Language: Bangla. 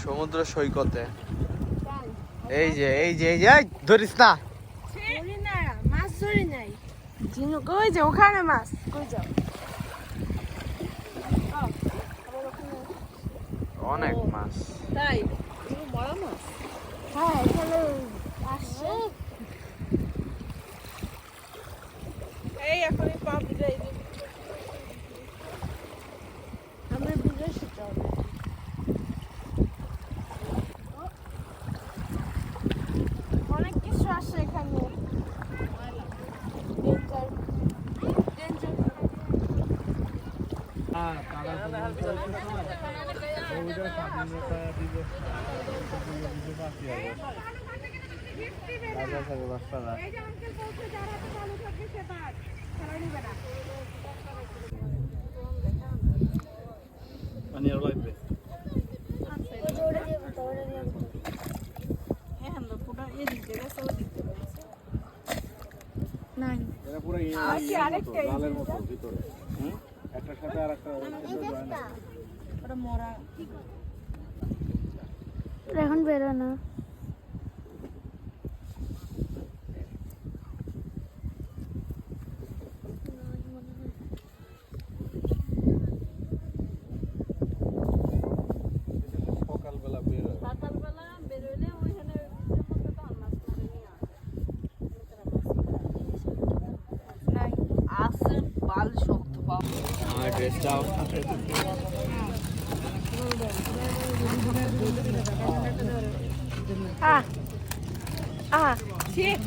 সমুদ্র সৈকতে। এই যে এই যে এই যে ধরিস না, মাছ ধরি নাই। ঝিনুক ওই যে ওখানে মাছ, কই যাও? অনেক মাছ। তাই বড় মাছ? হ্যাঁ, এখানে আসছে। এই এখনই পা ভিজে, আমরা ভিজে শুতে হবে। অনেক কিছু আসে এখানে। এখন বেরো না। আমার ড্রেসটাও shit.